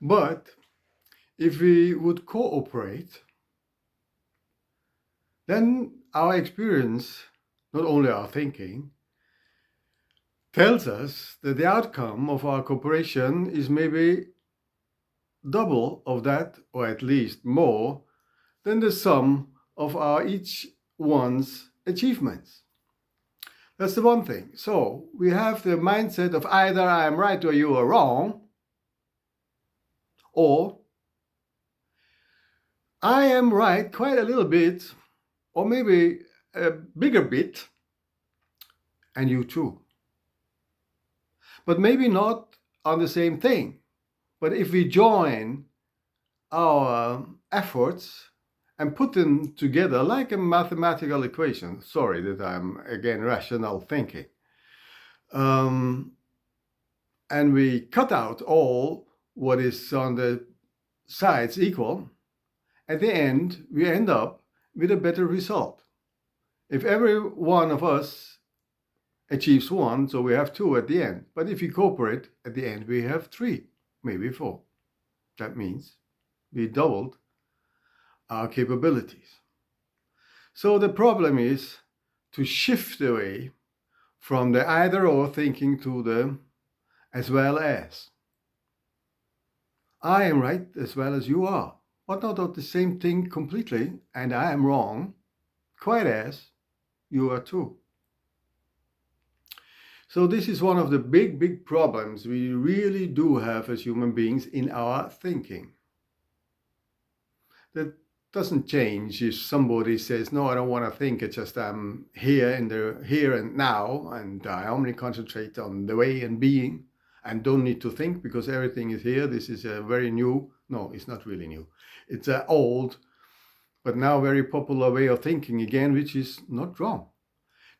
But if we would cooperate, then our experience, not only our thinking, tells us that the outcome of our cooperation is maybe double of that, or at least more, than the sum of our each one's achievements. That's the one thing. So we have the mindset of either I am right or you are wrong, or I am right quite a little bit, or maybe a bigger bit, and you too. But maybe not on the same thing. But if we join our efforts and put them together like a mathematical equation, sorry that I'm again rational thinking, and we cut out all what is on the sides equal, at the end we end up with a better result. If every one of us achieves one, so we have two at the end. But if we cooperate, at the end we have three, maybe four. That means we doubled our capabilities. So the problem is to shift away from the either or thinking to the as well as. I am right as well as you are, but not the same thing completely, and I am wrong, quite as you are too. So this is one of the big problems we really do have as human beings in our thinking. That doesn't change if somebody says, no, I don't want to think, it's just I'm here in the here and now, and I only concentrate on the way and being, and don't need to think because everything is here. This is a very new, no, it's not really new. It's an old, but now very popular way of thinking again, which is not wrong.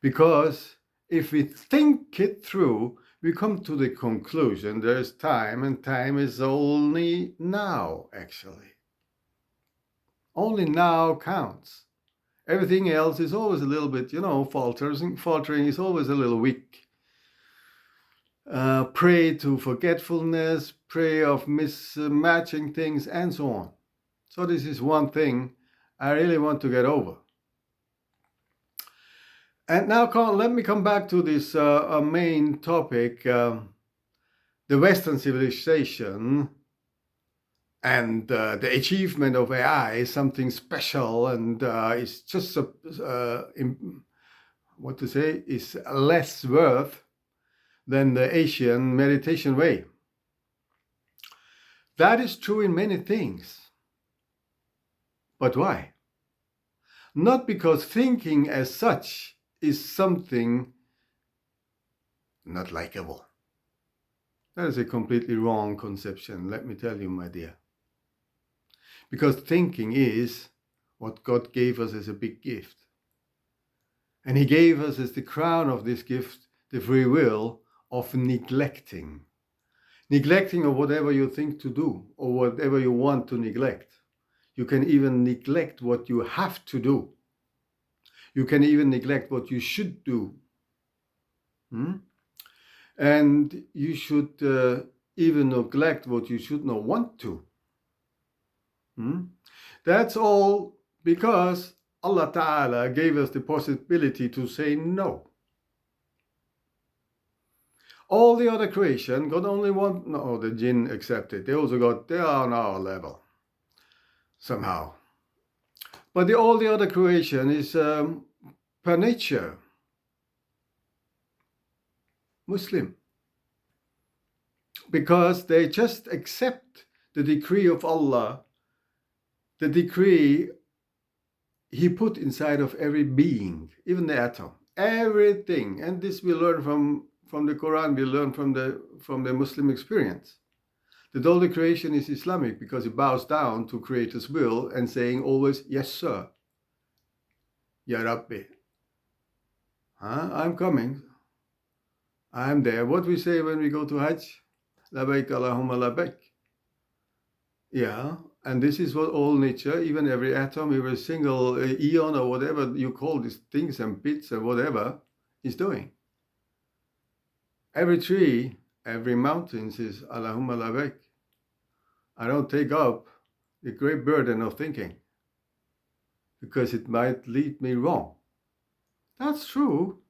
Because if we think it through, we come to the conclusion there's time, and time is only now, actually. Only now counts. Everything else is always a little bit, faltering is always a little weak. Prey to forgetfulness, prey of mismatching things, and so on. So this is one thing I really want to get over. And now let me come back to this main topic, the Western civilization and the achievement of AI is something special, and it's just is less worth than the Asian meditation way. That is true in many things. But why? Not because thinking as such is something not likable. That is a completely wrong conception, let me tell you, my dear. Because thinking is what God gave us as a big gift. And He gave us as the crown of this gift the free will of neglecting. Neglecting of whatever you think to do or whatever you want to neglect. You can even neglect what you have to do. You can even neglect what you should do. And you should even neglect what you should not want to. That's all because Allah Ta'ala gave us the possibility to say no. All the other creation, God only want, no, the jinn accepted. They are on our level, somehow. But all the other creation is per nature Muslim. Because they just accept the decree of Allah, the decree He put inside of every being, even the atom, everything. And this we learn from the Quran, we learn from the Muslim experience. That all the creation is Islamic because it bows down to Creator's will and saying always, yes sir, Ya Rabbi. I'm coming. I'm there. What we say when we go to Hajj? Labaik Allahumma labaik. Yeah, and this is what all nature, even every atom, every single eon or whatever you call these things and bits and whatever, is doing. Every tree, every mountain says Allahumma labaik. I don't take up the great burden of thinking, because it might lead me wrong. That's true,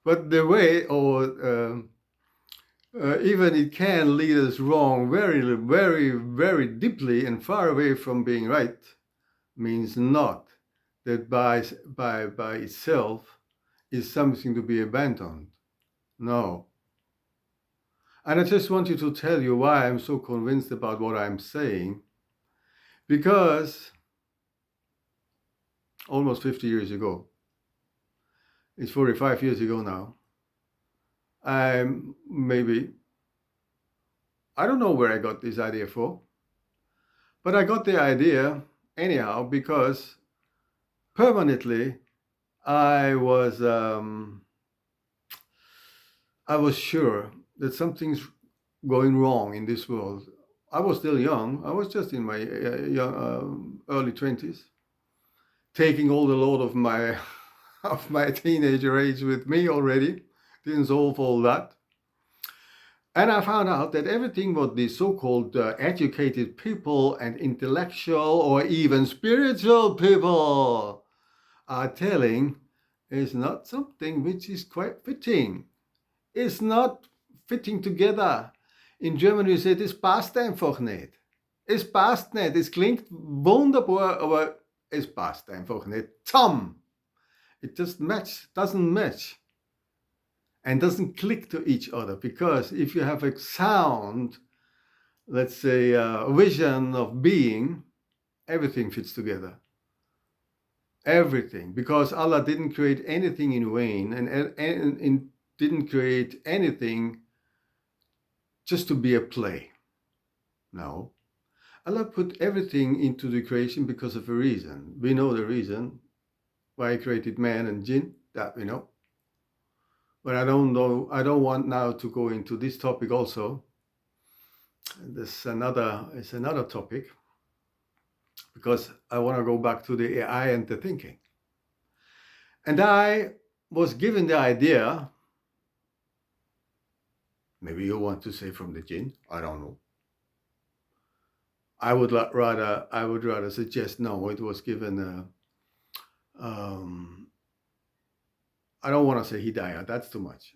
but the way, even it can lead us wrong very, very, very deeply and far away from being right, means not that by itself is something to be abandoned. No. And I just wanted to tell you why I'm so convinced about what I'm saying, because almost 50 years ago, it's 45 years ago now, I don't know where I got this idea for, but I got the idea anyhow because permanently I was sure that something's going wrong in this world. I was still young. I was just in my early 20s, taking all the load of my of my teenager age with me already. Didn't solve all that. And I found out that everything what these so-called educated people and intellectual or even spiritual people are telling is not something which is quite fitting. It's not fitting together. In German we say, das passt einfach nicht. Es passt nicht. Es klingt wunderbar, aber es passt einfach nicht zusammen. It just doesn't match and doesn't click to each other, because if you have a sound, let's say, a vision of being, everything fits together. Everything, because Allah didn't create anything in vain and didn't create anything just to be a play. No. Allah put everything into the creation because of a reason. We know the reason why He created man and jinn, that we know. But I don't want now to go into this topic also. It's another topic, because I want to go back to the AI and the thinking. And I was given the idea, maybe you want to say from the jinn, I don't know. I would rather suggest no, it was given I don't want to say hidayah, that's too much.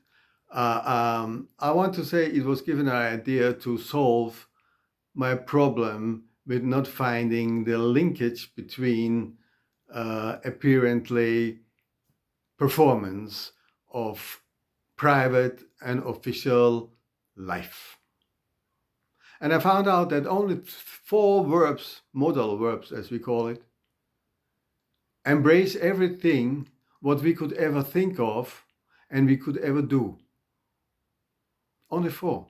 I want to say it was given an idea to solve my problem with not finding the linkage between apparently performance of private and official life. And I found out that only 4 verbs, modal verbs as we call it, embrace everything what we could ever think of and we could ever do. Only 4.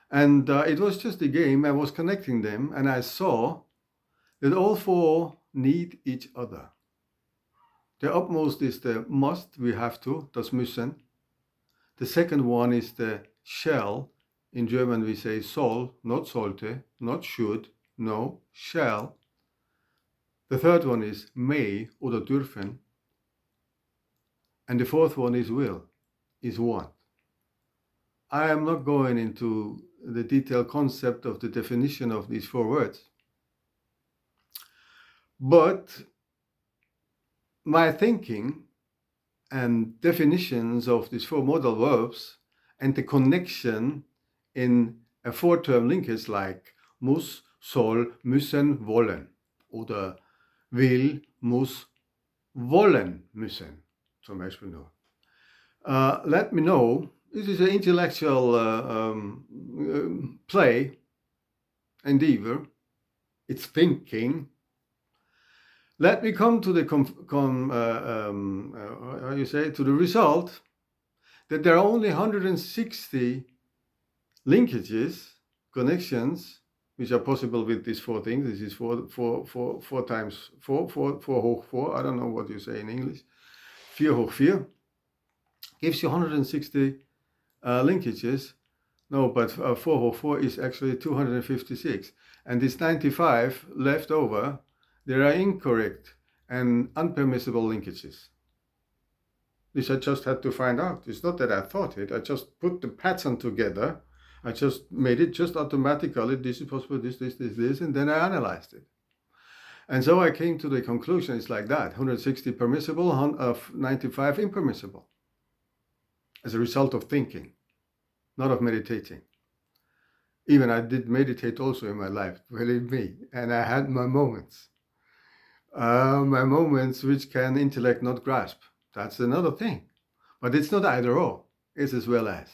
And it was just a game. I was connecting them and I saw that all 4 need each other. The upmost is the must, we have to, das müssen. The second one is the shall. In German we say soll, not sollte, not should, no, shall. The third one is may oder dürfen. And the fourth one is will, is want. I am not going into the detailed concept of the definition of these 4 words. But my thinking and definitions of these 4 modal verbs and the connection in a 4-term linkage like muss, soll, müssen, wollen oder will, muss, wollen, müssen, zum Beispiel nur. Let me know, this is an intellectual play, endeavor, it's thinking. Let me come to the to the result that there are only 160 linkages, connections, which are possible with these 4 things. This is 4 times 4 hoch 4. I don't know what you say in English. 4 hoch 4 gives you 160 linkages. No, but 4 hoch 4 is actually 256. And this 95 left over, there are incorrect and unpermissible linkages. This I just had to find out. It's not that I thought it. I just put the pattern together I just made it just automatically, this is possible, this, and then I analyzed it. And so I came to the conclusion, it's like that, 160 permissible, 95 impermissible, as a result of thinking, not of meditating. Even I did meditate also in my life, believe me, and I had my moments which can intellect not grasp. That's another thing. But it's not either or, it's as well as.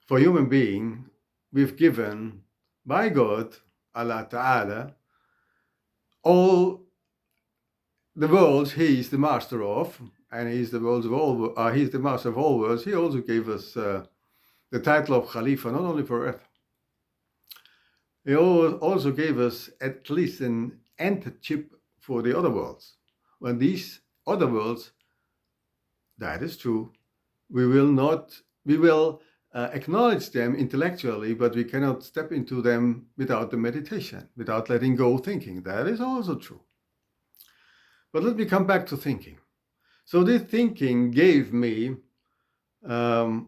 For human being, we've given by God, Allah Ta'ala, all the worlds He is the master of, and He's the He's the master of all worlds. He also gave us the title of Khalifa, not only for Earth. He also gave us at least an chip for the other worlds. When these other worlds, that is true, we will acknowledge them intellectually, but we cannot step into them without the meditation, without letting go thinking. That is also true. But let me come back to thinking. So this thinking gave me the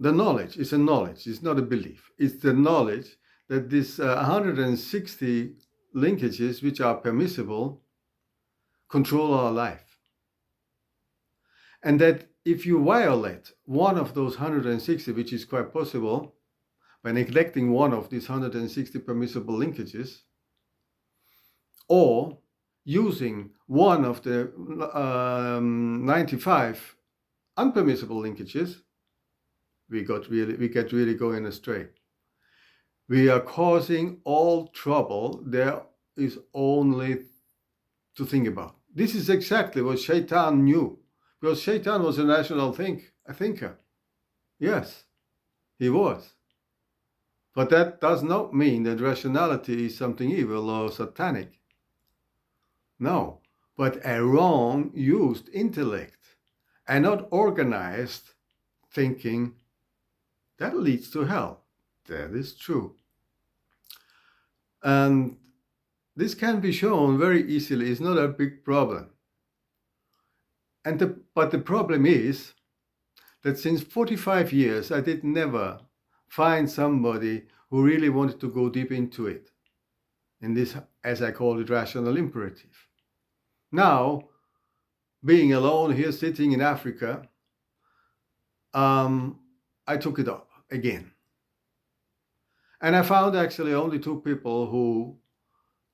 knowledge. It's a knowledge, it's not a belief. It's the knowledge that these 160 linkages which are permissible control our life. And that if you violate one of those 160, which is quite possible, by neglecting one of these 160 permissible linkages, or using one of the 95 unpermissible linkages, we get really going astray. We are causing all trouble there is only to think about. This is exactly what Shaitan knew, because Shaitan was a rational thinker. Yes, he was. But that does not mean that rationality is something evil or satanic. No, but a wrong used intellect and not organized thinking, that leads to hell. That is true. And this can be shown very easily. It's not a big problem. But the problem is that since 45 years, I did never find somebody who really wanted to go deep into it, in this, as I call it, rational imperative. Now, being alone here, sitting in Africa, I took it up again. And I found actually only 2 people who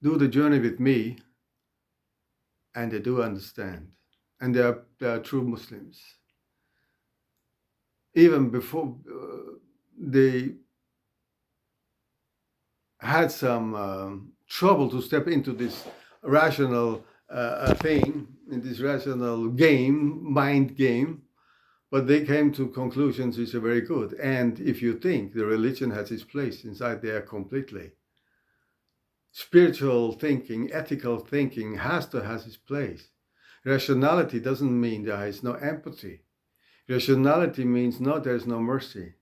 do the journey with me, and they do understand. And they are true Muslims. Even before they had some trouble to step into this rational thing, in this rational game, mind game, but they came to conclusions which are very good. And if you think, the religion has its place inside there completely. Spiritual thinking, ethical thinking has to have its place. Rationality doesn't mean there is no empathy. Rationality means not there is no mercy.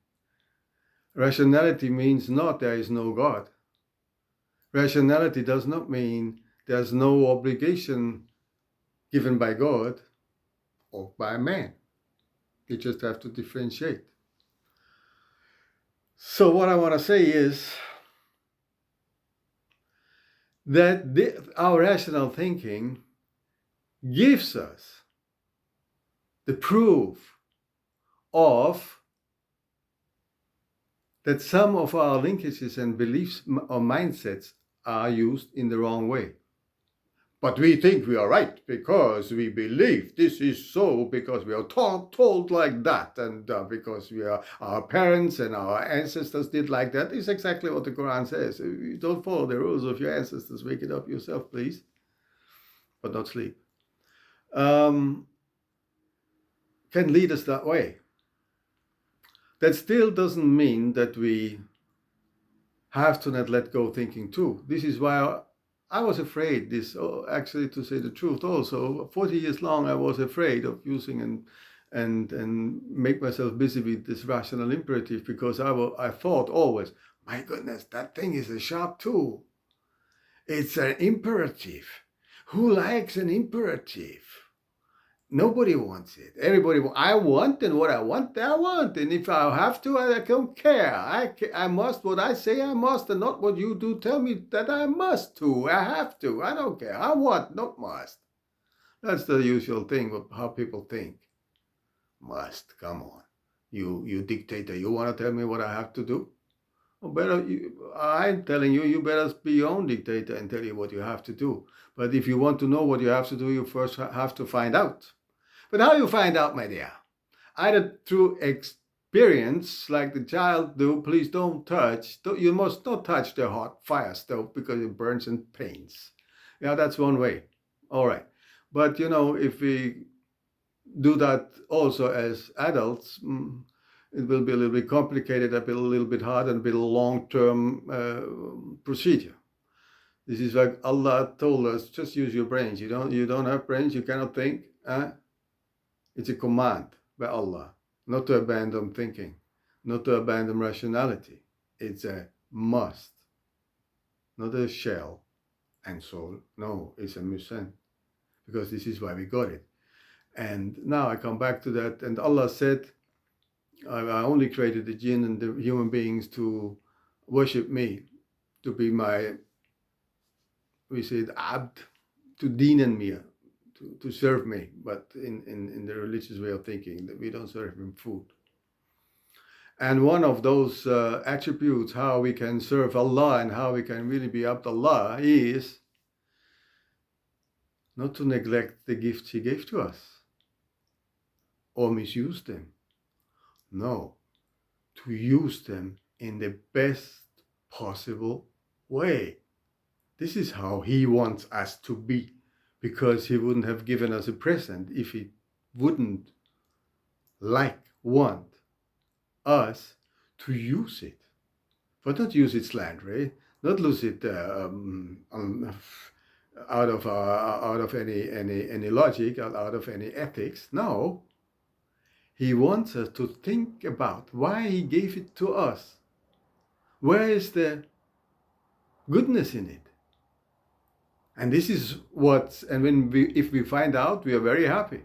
Rationality means not there is no God. Rationality does not mean there's no obligation given by God or by man. You just have to differentiate. So what I want to say is that our rational thinking gives us the proof of that some of our linkages and beliefs or mindsets are used in the wrong way. But we think we are right because we believe this is so, because we are told like that, and because our parents and our ancestors did like that. Is exactly what the Quran says. You don't follow the rules of your ancestors. Wake it up yourself, please, but not sleep. Can lead us that way. That still doesn't mean that we have to not let go thinking too. This is why I was afraid, actually, to say the truth also, 40 years long I was afraid of using and make myself busy with this rational imperative, because I thought always, my goodness, that thing is a sharp tool. It's an imperative. Who likes an imperative? Nobody wants it. Everybody, I want, and what I want, I want. And if I have to, I don't care. I must what I say I must, and not what you do tell me that I must to. I have to. I don't care. I want, not must. That's the usual thing of how people think. Must, come on. You dictator, you want to tell me what I have to do? Well, I'm telling you, you better be your own dictator and tell you what you have to do. But if you want to know what you have to do, you first have to find out. But how you find out, my dear? Either through experience, like the child do, please don't touch. You must not touch the hot fire stove because it burns and pains. Yeah, that's one way. All right. But if we do that also as adults, it will be a little bit complicated, a little bit hard, and a bit long-term procedure. This is like Allah told us: just use your brains. You don't have brains, you cannot think. It's a command by Allah not to abandon thinking, not to abandon rationality. It's a must, not a shell and soul. No, it's a musen, because this is why we got it. And now I come back to that, and Allah said, I only created the jinn and the human beings to worship me, to be my, we say, abd, to dienen mir, to serve me, but in the religious way of thinking, that we don't serve him food. And one of those attributes, how we can serve Allah and how we can really be abd Allah, is not to neglect the gifts He gave to us or misuse them. No, to use them in the best possible way. This is how He wants us to be, because He wouldn't have given us a present if He wouldn't want us to use it. But not use it slanderously, not lose it out of any logic, out of any ethics. No. He wants us to think about why He gave it to us. Where is the goodness in it? And this is and if we find out, we are very happy.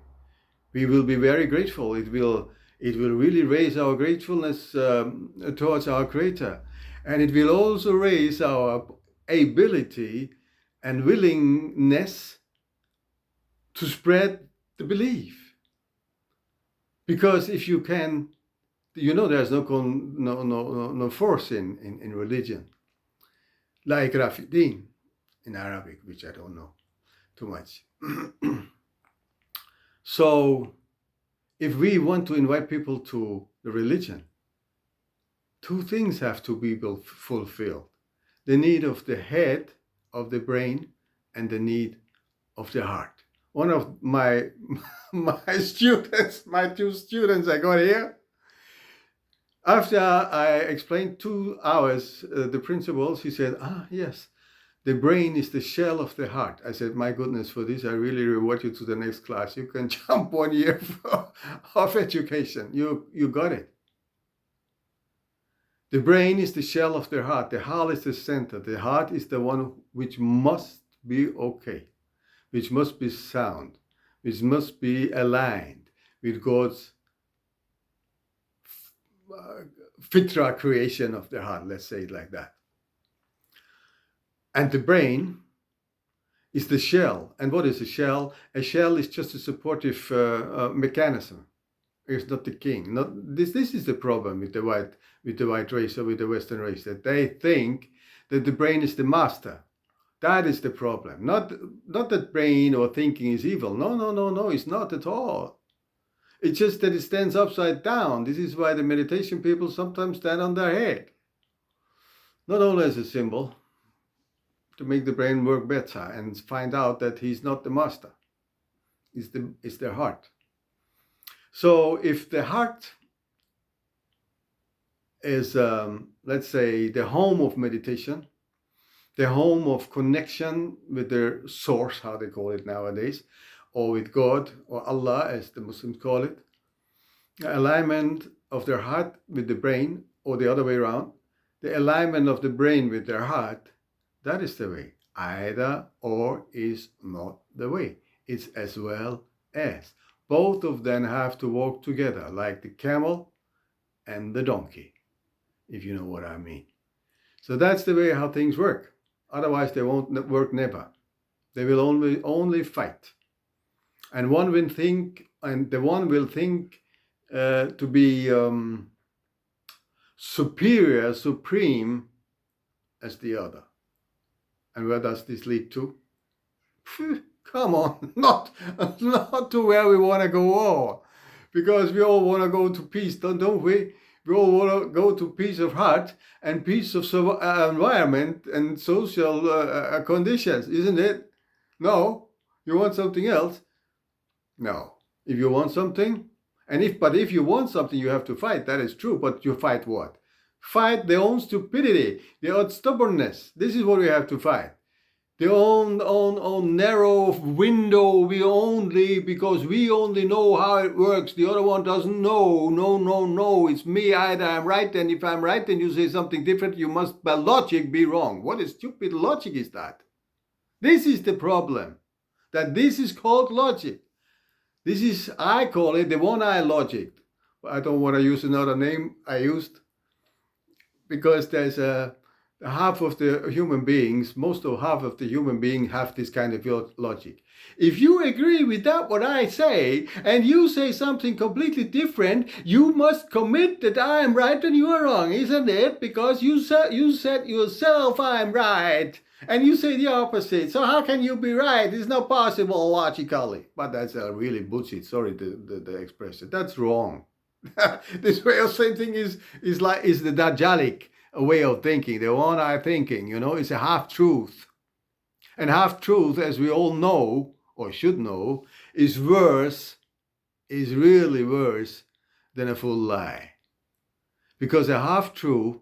We will be very grateful. It will really raise our gratefulness towards our Creator. And it will also raise our ability and willingness to spread the belief. Because if you can, there's no force in religion. Like Rafidin in Arabic, which I don't know too much. So, if we want to invite people to the religion, two things have to be fulfilled. The need of the head, of the brain, and the need of the heart. One of my students, my two students I got here, after I explained 2 hours the principles, he said, yes, the brain is the shell of the heart. I said, my goodness, for this I really reward you to the next class. You can jump 1 year of education. You got it. The brain is the shell of the heart. The heart is the center. The heart is the one which must be okay, which must be sound, which must be aligned with God's fitra creation of the heart, let's say it like that. And the brain is the shell. And what is a shell? A shell is just a supportive mechanism. It's not the king. This is the problem with the white race or with the Western race, that they think that the brain is the master. That is the problem. Not that brain or thinking is evil. No, it's not at all. It's just that it stands upside down. This is why the meditation people sometimes stand on their head. Not only as a symbol, to make the brain work better and find out that he's not the master. It's their heart. So if the heart is, let's say, the home of meditation, the home of connection with their source, how they call it nowadays, or with God, or Allah, as the Muslims call it, alignment of their heart with the brain, or the other way around, the alignment of the brain with their heart, that is the way. Either or is not the way. It's as well as. both of them have to walk together, like the camel and the donkey, if you know what I mean. So that's the way how things work. Otherwise, they won't work never. They will only fight. And one will think, to be superior, supreme as the other. And where does this lead to? Come on, not to where we want to go all. Because we all want to go to peace, don't we? We all want to go to peace of heart and peace of environment and social conditions, isn't it? No? You want something else? No. If you want something, but if you want something, you have to fight. That is true. But you fight what? Fight their own stupidity, their own stubbornness. This is what we have to fight. Their own narrow window. Because we only know how it works. The other one doesn't know. No. It's me. Either I'm right, and if I'm right, and you say something different, you must, by logic, be wrong. What a stupid logic is that? This is the problem. That this is called logic. This is, I call it the one-eye logic. I don't want to use another name I used, because there's half of the human beings have this kind of logic. If you agree with that, what I say, and you say something completely different, you must commit that I am right and you are wrong, isn't it? Because you said yourself I'm right. And you say the opposite. So how can you be right? It's not possible logically. But that's really bullshit. Sorry, the expression. That's wrong. This way of thinking is the Dajjalic way of thinking, the one-eye thinking. It's a half-truth. And half-truth, as we all know, or should know, is really worse than a full lie. Because a half-truth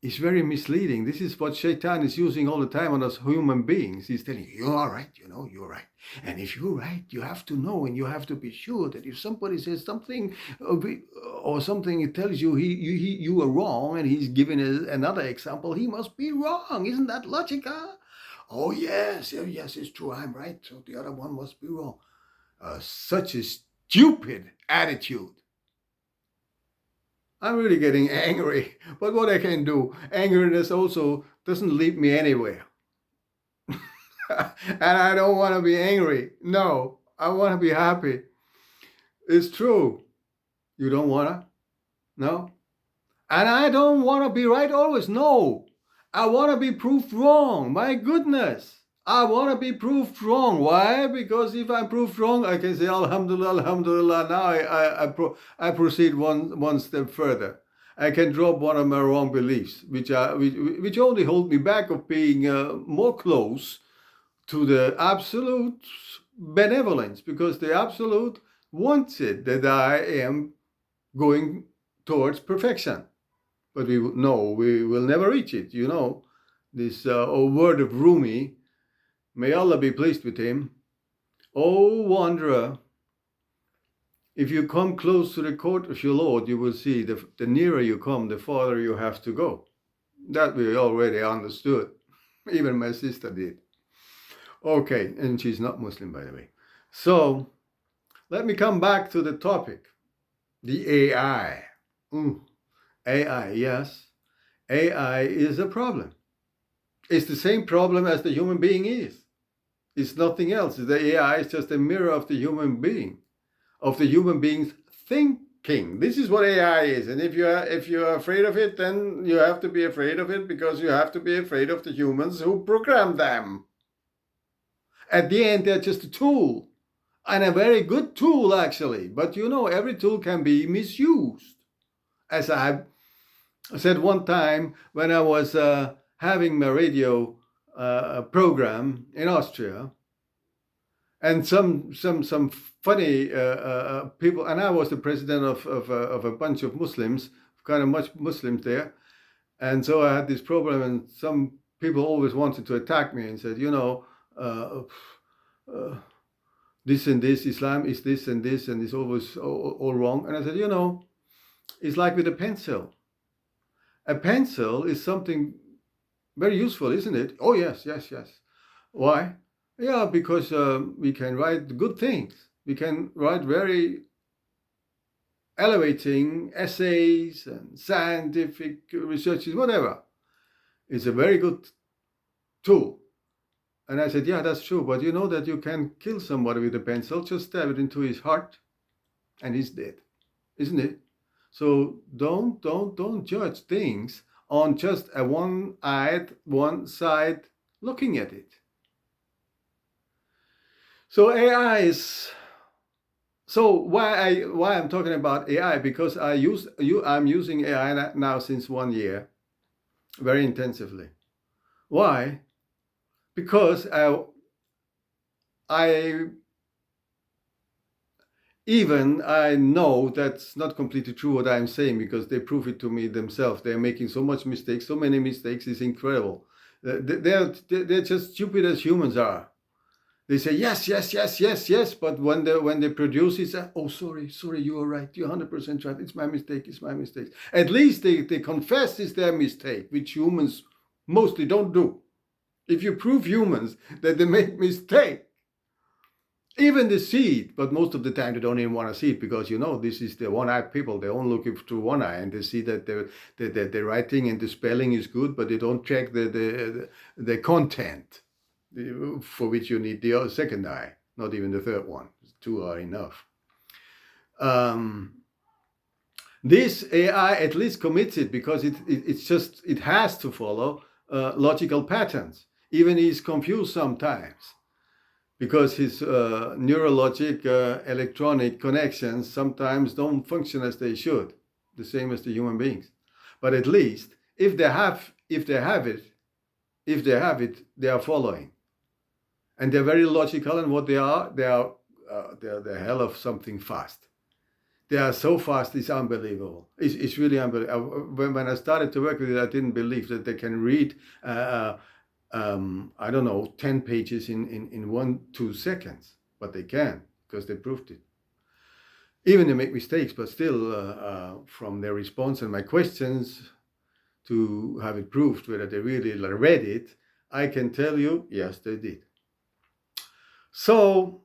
is very misleading. This is what Shaitan is using all the time on us human beings. He's telling you, you are right, you're right. And if you're right, you have to know, and you have to be sure that if somebody says something or something, it tells you you are wrong, and he's giving another example, he must be wrong. Isn't that logical? Oh yes, it's true, I'm right, so the other one must be wrong. Such a stupid attitude. I'm really getting angry, but what I can do, angriness also doesn't lead me anywhere. And I don't want to be angry. No, I want to be happy. It's true. You don't want to? No? And I don't want to be right always. No. I want to be proved wrong. My goodness. I want to be proved wrong. Why? Because if I'm proved wrong, I can say, Alhamdulillah, Alhamdulillah. Now I proceed one step further. I can drop one of my wrong beliefs, which only hold me back of being more close to the absolute benevolence, because the absolute wants it that I am going towards perfection. But we will never reach it. This word of Rumi, may Allah be pleased with him. O wanderer, if you come close to the court of your Lord, you will see the nearer you come, the farther you have to go. That we already understood. Even my sister did. Okay, and she's not Muslim, by the way. So, let me come back to the topic. The AI. AI, yes. AI is a problem. It's the same problem as the human being is. It's nothing else. The AI is just a mirror of the human being, of the human being's thinking. This is what AI is. And if you're afraid of it, then you have to be afraid of it, because you have to be afraid of the humans who program them. At the end, they're just a tool, and a very good tool, actually. But every tool can be misused. As I said one time when I was having my radio program in Austria, and some funny people, and I was the president of a bunch of Muslims, kind of much Muslims there, and so I had this problem, and some people always wanted to attack me and said, this and this, Islam is this, and it's always all wrong. And I said, it's like with a pencil. A pencil is something very useful, isn't it? Oh, yes. Why? Yeah, because we can write good things. We can write very elevating essays and scientific researches, whatever. It's a very good tool. And I said, yeah, that's true. But you know that you can kill somebody with a pencil, just stab it into his heart and he's dead, isn't it? So don't judge things on just a one side looking at it. So AI is, so why I'm talking about AI, because I'm using AI now since 1 year very intensively. Why? Because I know that's not completely true what I'm saying, because they prove it to me themselves. They're making so much mistakes, so many mistakes, it's incredible. They're just stupid as humans are. They say yes, but when they produce it, say, oh, sorry, you are right, you're 100% right, it's my mistake. At least they confess it's their mistake, which humans mostly don't do. If you prove humans that they make mistake, even they see it, but most of the time they don't even want to see it, because this is the one-eyed people. They only look through one eye and they see that the writing and the spelling is good, but they don't check the content, for which you need the second eye, not even the third one. 2 are enough. This AI at least commits it, because it has to follow logical patterns. Even he's confused sometimes, because his neurologic electronic connections sometimes don't function as they should, the same as the human beings. But at least if they have it, they are following. And they're very logical, and what they are the hell of something fast. They are so fast, it's unbelievable. It's really unbelievable. When I started to work with it, I didn't believe that they can read, I don't know, 10 pages in 1-2 seconds. But they can, because they proved it. Even they make mistakes, but still, from their response and my questions to have it proved whether they really read it, I can tell you, yes, they did. So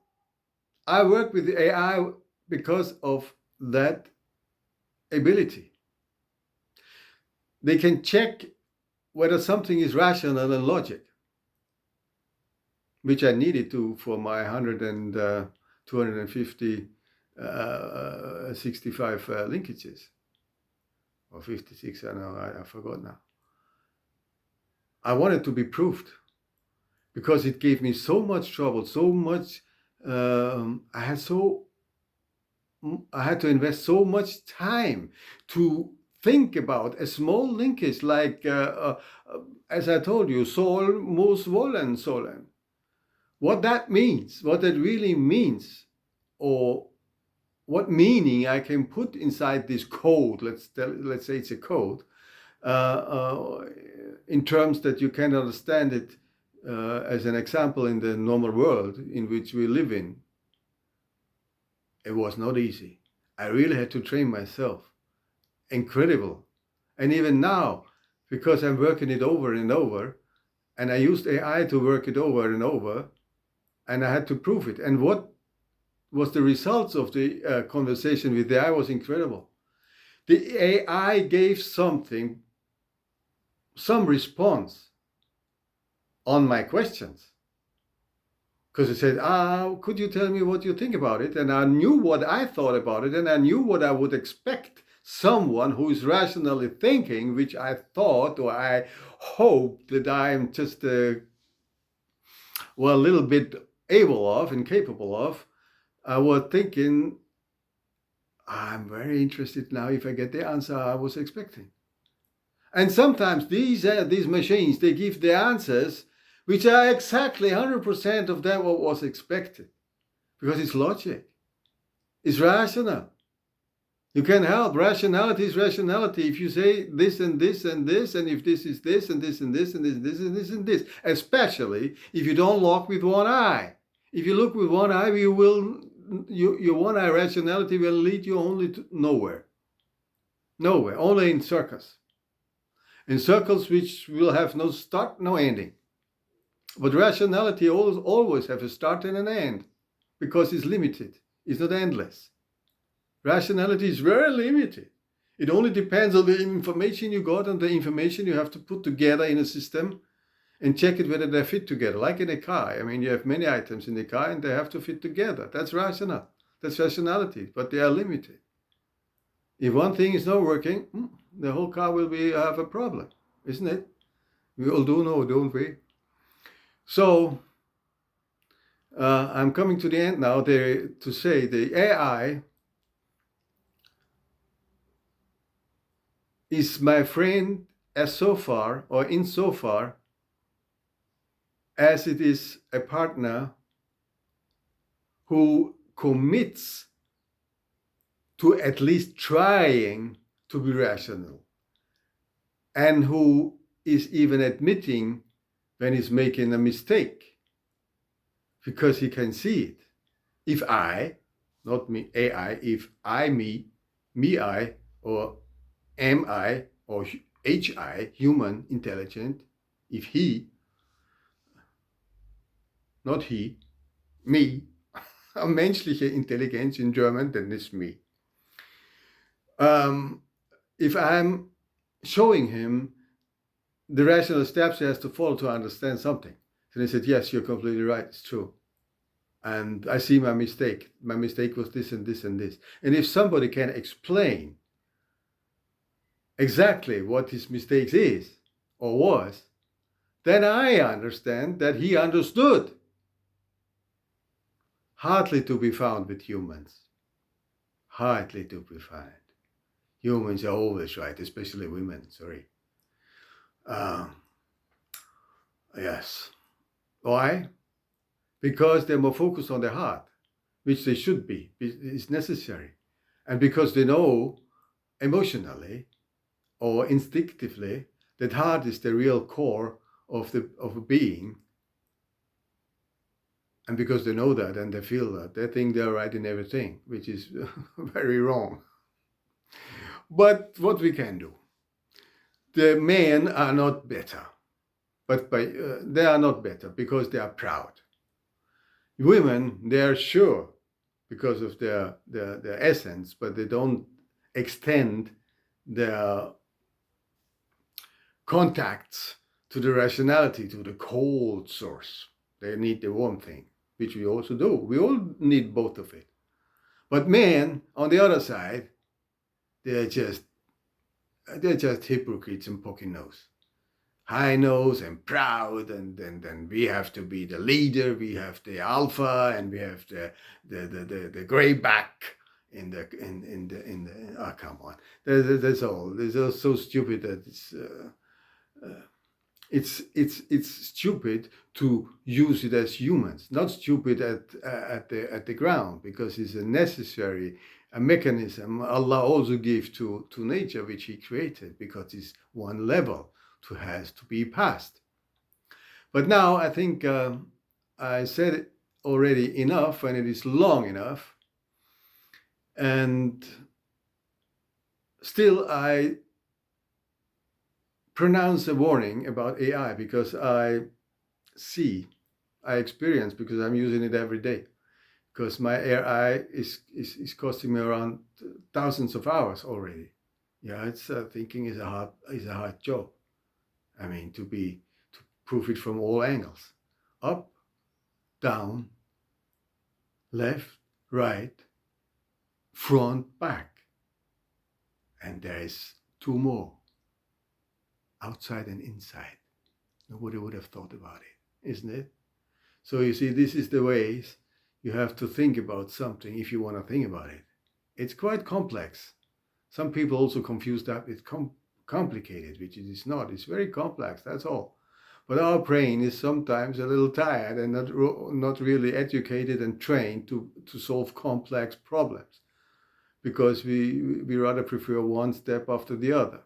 I work with the AI because of that ability. They can check whether something is rational and logic, which I needed to for my 250, 65 linkages, or 56, I know, I forgot now. I wanted to be proved, because it gave me so much trouble, so much, I had to invest so much time to think about a small linkage like, as I told you, soll, muss, wollen, sollen. What that means, what that really means, or what meaning I can put inside this code, let's say it's a code, in terms that you can understand it as an example in the normal world in which we live in. It was not easy. I really had to train myself. Incredible. And even now, because I'm working it over and over, and I used AI to work it over and over, and I had to prove it. And what was the results of the conversation with the AI was incredible. The AI gave some response on my questions. Because it said, could you tell me what you think about it? And I knew what I thought about it, and I knew what I would expect someone who is rationally thinking, which I thought, or I hope that I'm just a little bit able of and capable of. I was thinking, I'm very interested now if I get the answer I was expecting. And sometimes these machines, they give the answers which are exactly 100% of that what was expected, because it's logic, it's rational. You can help. Rationality is rationality. If you say this and this and this, and if this is this and this and this and this and this and this and this, especially if you don't look with one eye. If you look with one eye, your one eye rationality will lead you only to nowhere, only in circles. In circles which will have no start, no ending. But rationality always have a start and an end, because it's limited. is not endless. Rationality is very limited. It only depends on the information you got and the information you have to put together in a system and check it whether they fit together. Like in a car. I mean, you have many items in the car and they have to fit together. That's rational. That's rationality, but they are limited. If one thing is not working, the whole car will have a problem, isn't it? We all do know, don't we? So, I'm coming to the end now to say the AI is my friend as so far, or insofar, as it is a partner who commits to at least trying to be rational, and who is even admitting when he's making a mistake, because he can see it. If I, not me, AI, if I, me, I, or am I, or HI, human, intelligent, if he, not he, me, menschliche Intelligenz in German, then it's me. If I'm showing him the rational steps he has to follow to understand something, then he said, yes, you're completely right, it's true. And I see my mistake. My mistake was this and this and this. And if somebody can explain exactly what his mistake is or was, then I understand that he understood. Hardly to be found with humans. Hardly to be found. Humans are always right, especially women, sorry. Yes. Why? Because they're more focused on their heart, which they should be, it's necessary. And because they know emotionally or instinctively that heart is the real core of a being. And because they know that and they feel that, they think they're right in everything, which is very wrong. But what we can do? The men are not better, but they are not better because they are proud. Women, they are sure because of their essence, but they don't extend their contacts to the rationality, to the cold source. They need the warm thing, which we also do. We all need both of it. But men, on the other side, they're just hypocrites and poky nose. High nose and proud, and then we have to be the leader, we have the alpha, and we have the gray back in the come on. That's all. They're so stupid that it's stupid to use it as humans, not stupid at the ground, because it's a necessary mechanism Allah also gave to nature, which he created, because it's one level has to be passed. But now I think I said it already enough, and it is long enough, and still I pronounce a warning about AI, because I experience, because I'm using it every day, because my AI is costing me around thousands of hours already. Yeah, it's thinking is a hard job. I mean, to prove it from all angles, up, down, left, right, front, back, and there is two more, outside and inside. Nobody would have thought about it, isn't it? So you see, this is the ways you have to think about something if you want to think about it. It's quite complex. Some people also confuse that with complicated, which it is not. It's very complex, that's all. But our brain is sometimes a little tired and not really educated and trained to solve complex problems, because we rather prefer one step after the other.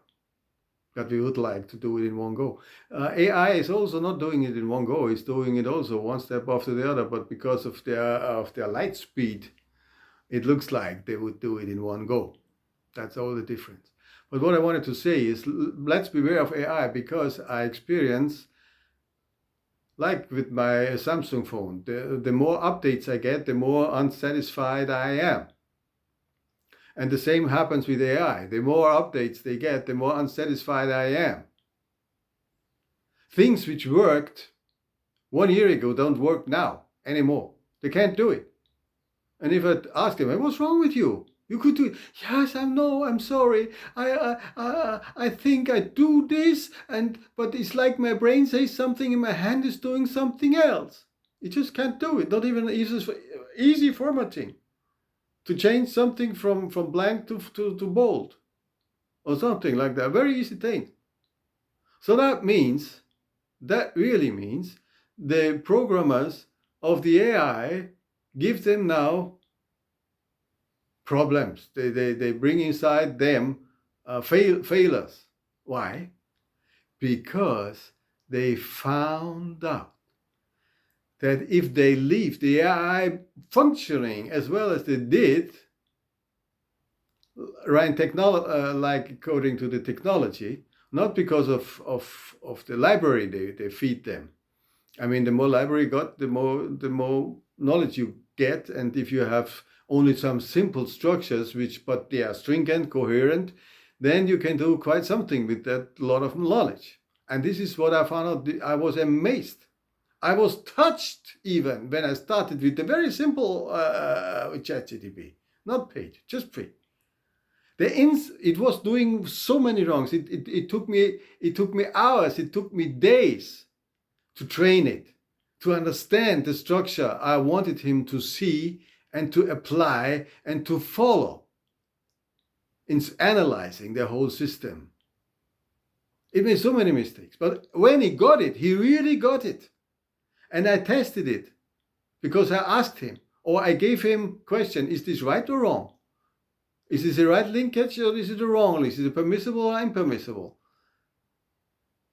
That we would like to do it in one go. AI is also not doing it in one go. It's doing it also one step after the other, but because of their light speed, it looks like they would do it in one go. That's all the difference. But what I wanted to say is, let's beware of AI, because I experience Like with my Samsung phone, the more updates I get, the more unsatisfied I am. And the same happens with AI. The more updates they get, the more unsatisfied I am. Things which worked 1 year ago don't work now anymore. They can't do it. And if I ask them, what's wrong with you? You could do it. Yes, I'm sorry. I think I do this, but it's like my brain says something and my hand is doing something else. It just can't do it. Not even easy formatting to change something from blank to bold or something like that. Very easy thing. So that really means the programmers of the AI give them now problems. They bring inside them failures. Why? Because they found out that if they leave the AI functioning as well as they did, right, like according to the technology, not because of the library they feed them. I mean, the more library you got, the more knowledge you get, and if you have only some simple structures, but they are stringent, coherent, then you can do quite something with that lot of knowledge. And this is what I found out. I was amazed. I was touched even when I started with the very simple ChatGPT, not paid, just free. It was doing so many wrongs. It took me hours. It took me days to train it, to understand the structure I wanted him to see and to apply and to follow in analyzing the whole system. It made so many mistakes, but when he got it, he really got it. And I tested it because I asked him, or I gave him question, is this right or wrong? Is this the right linkage or is it the wrong link? Is it permissible or impermissible?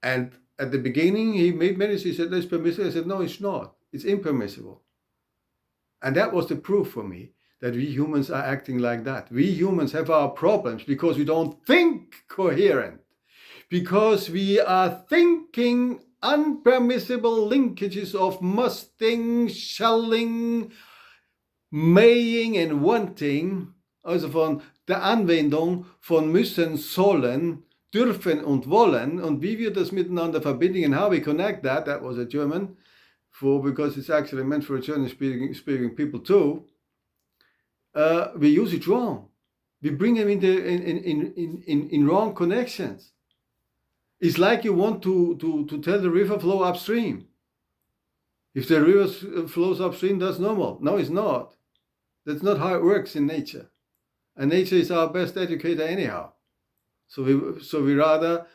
And at the beginning, he made many, he said, it's permissible. I said, no, it's not. It's impermissible. And that was the proof for me that we humans are acting like that. We humans have our problems because we don't think coherent, because we are thinking unpermissible linkages of musting, shelling, maying and wanting, also von der Anwendung von müssen, sollen, dürfen und wollen, und wie wir das miteinander verbinden and how we connect that was a German, because it's actually meant for German speaking people too, we use it wrong. We bring them in wrong connections. It's like you want to tell the river flow upstream. If the river flows upstream, that's normal. No, it's not. That's not how it works in nature. And nature is our best educator anyhow. So we rather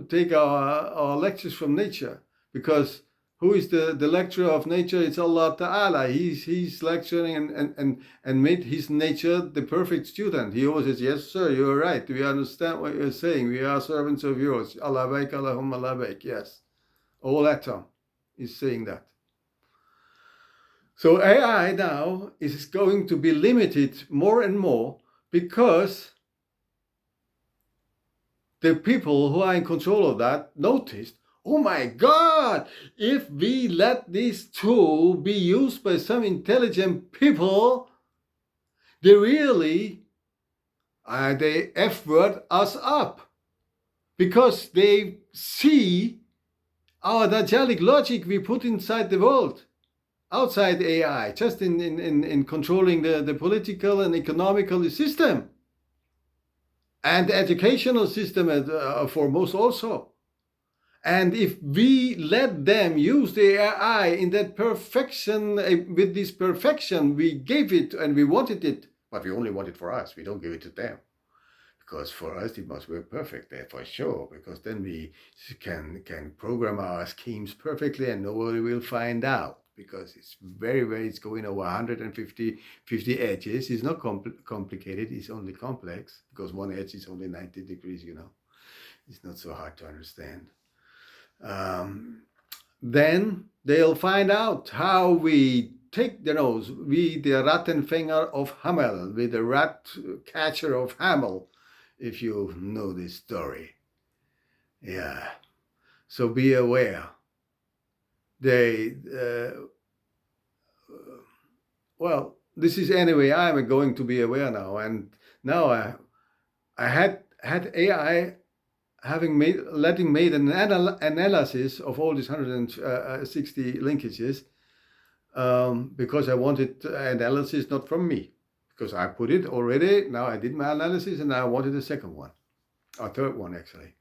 take our lectures from nature, because who is the lecturer of nature? It's Allah Ta'ala. He's lecturing and made his nature the perfect student. He always says, yes, sir, you're right. We understand what you're saying. We are servants of yours. Allah baik, Allahumma labbaik. Yes. All atom is saying that. So AI now is going to be limited more and more because the people who are in control of that noticed, oh my God, if we let this tool be used by some intelligent people, they really, they F-word us up, because they see our Dajjalic logic we put inside the world, outside AI, just in controlling the political and economical system. And the educational system foremost also. And if we let them use the AI in that perfection, with this perfection, we gave it and we wanted it, but we only want it for us. We don't give it to them. Because for us, it must work perfect there for sure, because then we can program our schemes perfectly and nobody will find out. Because it's it's going over 150 edges. It's not complicated, it's only complex, because one edge is only 90 degrees, you know. It's not so hard to understand. Then they'll find out how we take the nose, the Rattenfänger of Hamel, with the rat catcher of Hamel, if you know this story. Yeah, so be aware. they, well, this is anyway, I'm going to be aware now. And now I had AI letting made an analysis of all these 160 linkages, because I wanted analysis not from me, because I put it already. Now I did my analysis and I wanted a second one, or third one actually.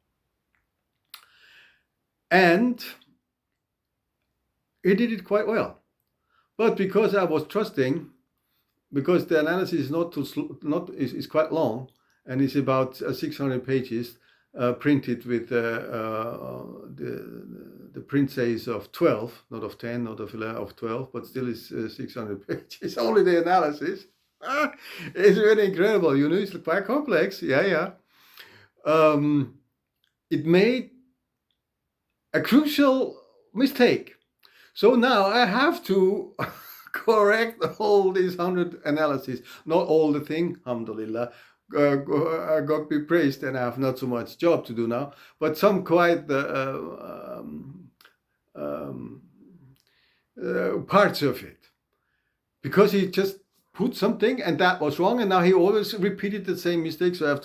And he did it quite well. But because I was trusting, because the analysis is is quite long, and it's about 600 pages, printed with the print size of 12, not of 10, not of 11, of 12, but still is 600 pages. Only the analysis. It's really incredible. You know, it's quite complex. Yeah. It made a crucial mistake. So now I have to correct all these 100 analyses. Not all the thing, alhamdulillah. God be praised, and I have not so much job to do now, but some quite parts of it, because he just put something and that was wrong, and now he always repeated the same mistake, so I have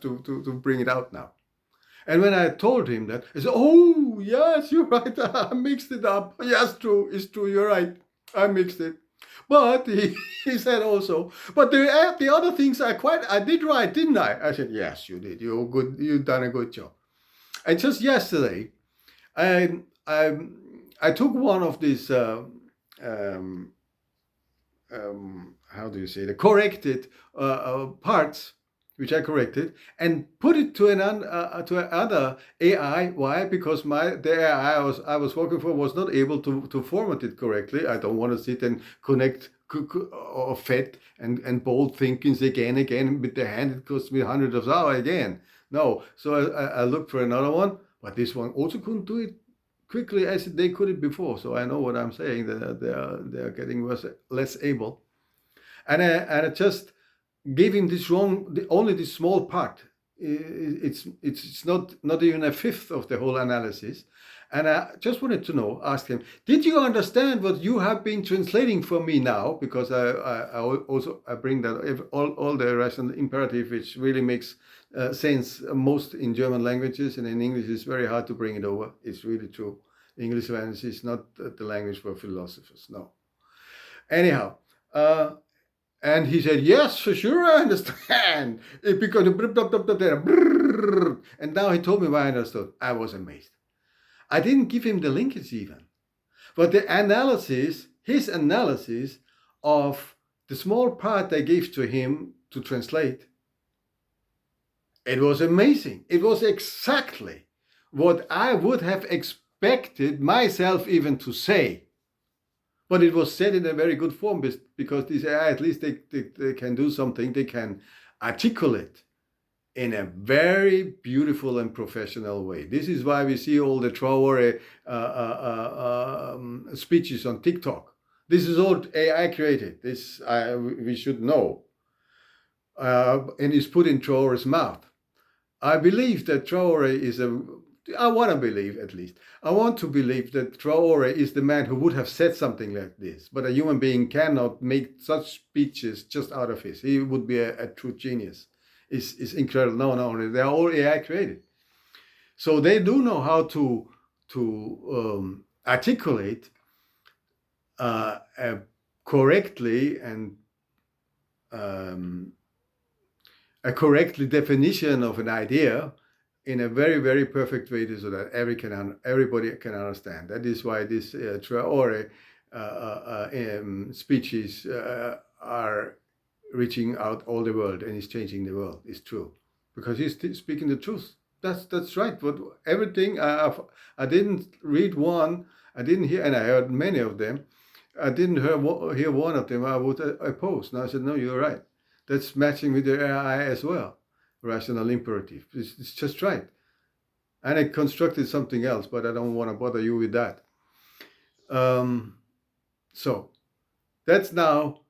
to bring it out now. And when I told him that, he said, "Oh yes, you're right, I mixed it up. Yes, true, it's true, you're right, I mixed it." But he said also, "But the other things I did right, didn't I?" I said, "Yes, you did. You're good. You've done a good job." And just yesterday, I took one of these how do you say, the corrected parts, which I corrected, and put it to another AI. Why? Because the AI I was working for was not able to format it correctly. I don't want to sit and connect or fat and bold thinkings again with the hand. It costs me hundreds of hours again. No, so I looked for another one, but this one also couldn't do it quickly as they could it before. So I know what I'm saying. They are getting less able, and I just gave him this wrong, only this small part. It's not even a fifth of the whole analysis. And I just wanted to ask him, did you understand what you have been translating for me now? Because I bring that all the rational imperative, which really makes sense most in German languages, and in English it's very hard to bring it over. It's really true. English language is not the language for philosophers. No. Anyhow. And he said, "Yes, for sure, I understand." Because and now he told me why I understood. I was amazed. I didn't give him the linkage even, but the analysis, his analysis of the small part I gave to him to translate, it was amazing. It was exactly what I would have expected myself even to say. But it was said in a very good form, because these AI, at least they can do something. They can articulate in a very beautiful and professional way. This is why we see all the Traore speeches on TikTok. This is all AI created. This we should know. And it's put in Traore's mouth. I believe that Traore is I want to believe, at least. I want to believe that Traore is the man who would have said something like this. But a human being cannot make such speeches just out of his. He would be a true genius. It's incredible. No, they're all AI created. So they do know how to articulate correctly and a correctly definition of an idea in a very, very perfect way, so that everybody can understand. That is why this Traore speeches are reaching out all the world, and is changing the world. It's true, because he's speaking the truth. That's right. But everything I didn't read one, I didn't hear, and I heard many of them. I didn't hear one of them I would oppose. Now I said, no, you're right. That's matching with the AI as well. Rational imperative. It's just right. And I constructed something else, but I don't want to bother you with that. So that's now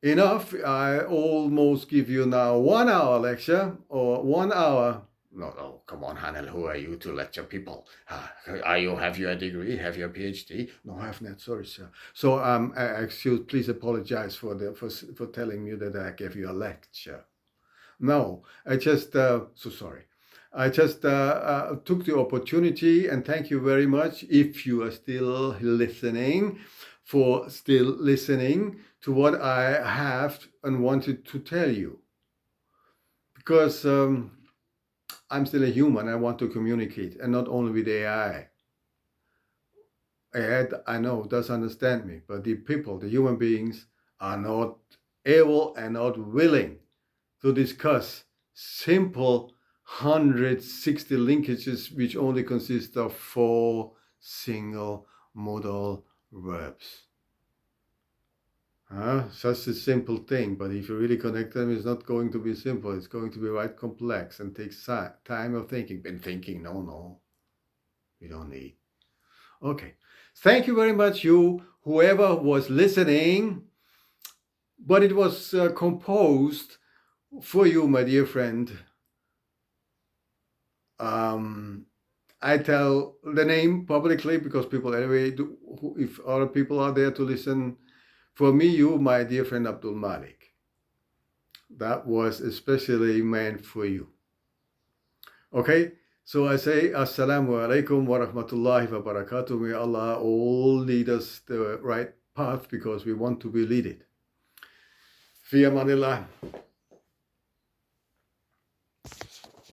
enough. I almost give you now 1 hour lecture, or 1 hour No, come on, Hanel, who are you to lecture people? Have you a degree? Have you a PhD? No, I have not. Sorry, sir. So, please apologize for telling me that I gave you a lecture. No, I just so sorry. I just took the opportunity, and thank you very much if you are still listening, for still listening to what I have and wanted to tell you. Because I'm still a human, I want to communicate, and not only with AI. AI, I know, does understand me, but the people, the human beings, are not able and not willing to discuss simple 160 linkages which only consist of 4 single modal verbs. Such a simple thing, but if you really connect them, it's not going to be simple. It's going to be quite complex and takes time of thinking. Been thinking, no, we don't need. Okay, thank you very much, whoever was listening. But it was composed for you, my dear friend. I tell the name publicly because people anyway do, if other people are there to listen. For me, you, my dear friend Abdul Malik. That was especially meant for you. Okay, so I say Assalamu alaikum wa rahmatullahi wa barakatuh. May Allah all lead us the right path because we want to be leaded. Fi amanillah.